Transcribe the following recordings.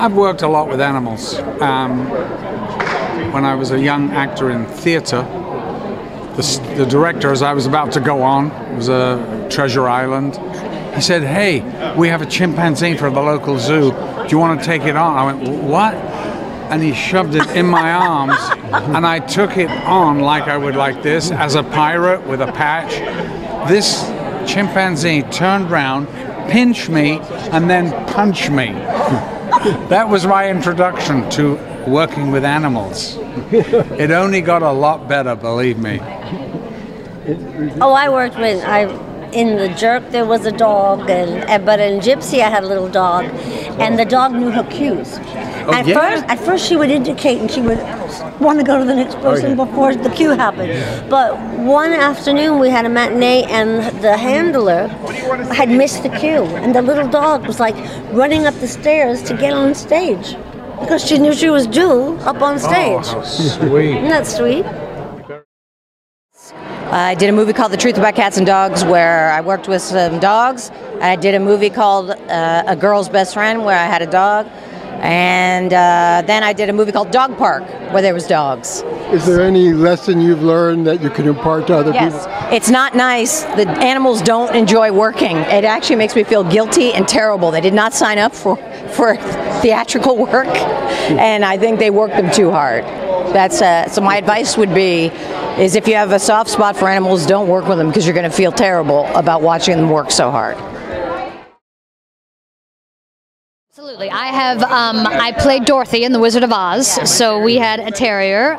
I've worked a lot with animals. When I was a young actor in theatre, the director, as I was about to go on, it was a Treasure Island, he said, "Hey, we have a chimpanzee for the local zoo. Do you want to take it on?" I went, "What?" And he shoved it in my arms, and I took it on like I would like this, as a pirate with a patch. This chimpanzee turned round, pinched me, and then punched me. That was my introduction to working with animals. It only got a lot better, believe me. Oh, I worked with, in The Jerk there was a dog, but in Gypsy I had a little dog, and the dog knew her cues. At first she would indicate and she would want to go to the next person before the cue happened. But one afternoon we had a matinee and the handler had missed the cue, and the little dog was like running up the stairs to get on stage because she knew she was due up on stage. Oh, how sweet. Isn't that sweet? I did a movie called The Truth About Cats and Dogs where I worked with some dogs. I did a movie called A Girl's Best Friend where I had a dog. And then I did a movie called Dog Park where there was dogs. Is there any lesson you've learned that you can impart to other people? It's not nice. The animals don't enjoy working. It actually makes me feel guilty and terrible. They did not sign up for theatrical work, and I think they work them too hard. That's so my advice would be, is if you have a soft spot for animals, don't work with them because you're going to feel terrible about watching them work so hard. Absolutely. I have, I played Dorothy in The Wizard of Oz, so we had a terrier,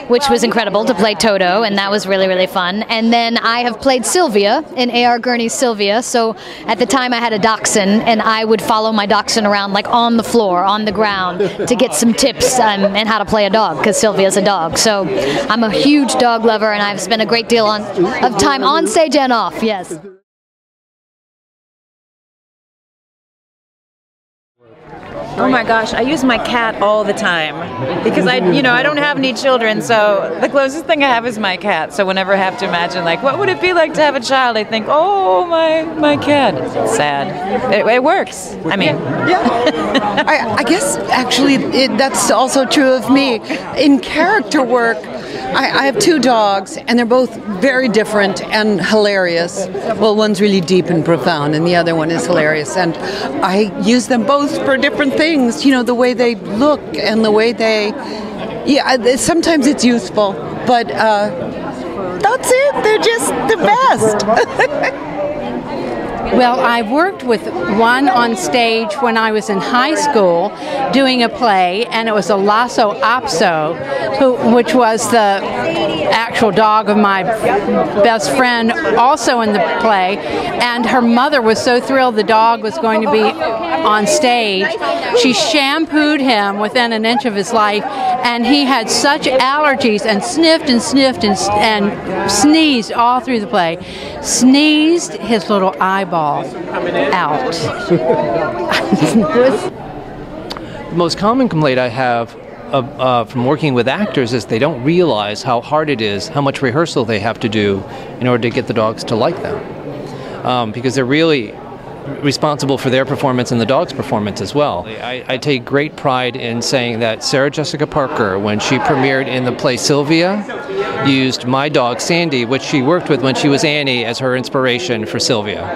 which was incredible to play Toto, and that was really, really fun. And then I have played Sylvia in A.R. Gurney's Sylvia, so at the time I had a dachshund, and I would follow my dachshund around like on the floor, on the ground, to get some tips on how to play a dog, because Sylvia's a dog. So I'm a huge dog lover, and I've spent a great deal of time on stage and off, yes. Oh my gosh, I use my cat all the time because I don't have any children, so the closest thing I have is my cat. So whenever I have to imagine, like, what would it be like to have a child, I think, oh, my cat. It's sad. It works. I mean, I guess actually that's also true of me. In character work, I have two dogs, and they're both very different and hilarious. Well, one's really deep and profound, and the other one is hilarious. And I use them both for different things, the way they look and the way they... Yeah, sometimes it's useful, but that's it. They're just the best. Well, I worked with one on stage when I was in high school doing a play, and it was a Lhasa Apso, which was the actual dog of my best friend, also in the play, and her mother was so thrilled the dog was going to be on stage. She shampooed him within an inch of his life, and he had such allergies and sniffed and sniffed and sneezed all through the play. Sneezed his little eyeball out. The most common complaint I have from working with actors is they don't realize how hard it is, how much rehearsal they have to do in order to get the dogs to like them. Because they're really responsible for their performance and the dog's performance as well. I take great pride in saying that Sarah Jessica Parker, when she premiered in the play Sylvia, used my dog Sandy, which she worked with when she was Annie, as her inspiration for Sylvia.